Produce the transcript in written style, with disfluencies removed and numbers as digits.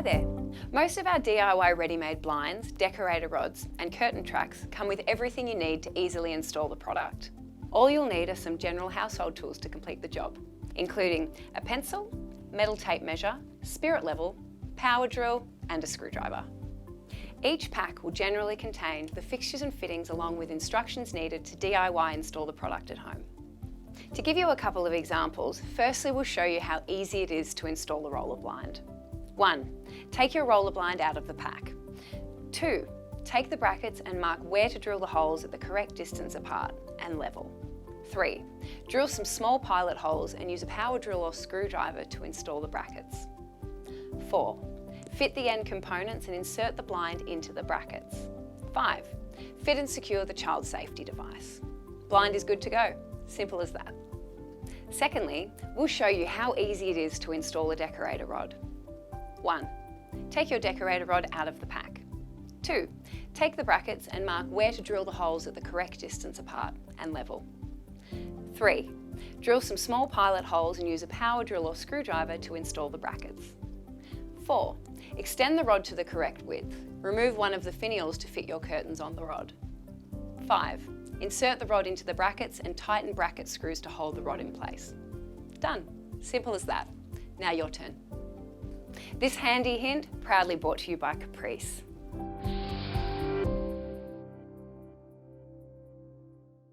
there! Most of our DIY ready-made blinds, decorator rods and curtain tracks come with everything you need to easily install the product. All you'll need are some general household tools to complete the job, including a pencil, metal tape measure, spirit level, power drill and a screwdriver. Each pack will generally contain the fixtures and fittings along with instructions needed to DIY install the product at home. To give you a couple of examples, firstly we'll show you how easy it is to install a roller blind. 1. Take your roller blind out of the pack. 2. Take the brackets and mark where to drill the holes at the correct distance apart and level. 3. Drill some small pilot holes and use a power drill or screwdriver to install the brackets. 4. Fit the end components and insert the blind into the brackets. 5. Fit and secure the child safety device. Blind is good to go. Simple as that. Secondly, we'll show you how easy it is to install a decorator rod. 1. Take your decorator rod out of the pack. 2. Take the brackets and mark where to drill the holes at the correct distance apart and level. 3. Drill some small pilot holes and use a power drill or screwdriver to install the brackets. 4. Extend the rod to the correct width. Remove one of the finials to fit your curtains on the rod. 5. Insert the rod into the brackets and tighten bracket screws to hold the rod in place. Done. Simple as that. Now your turn. This handy hint proudly brought to you by Caprice.